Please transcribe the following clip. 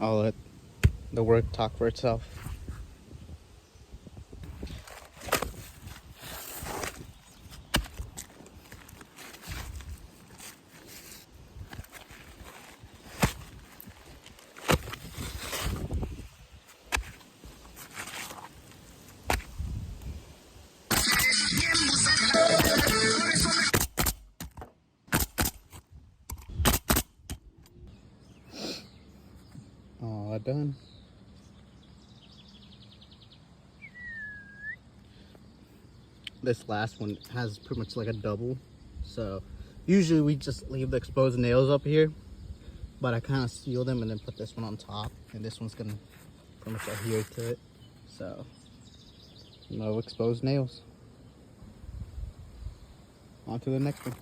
I'll let the work talk for itself. All done. This last one has pretty much like a double, so usually we just leave the exposed nails up here, but I kind of seal them and then put this one on top, and this one's gonna pretty much adhere to it, so no exposed nails. On to the next one.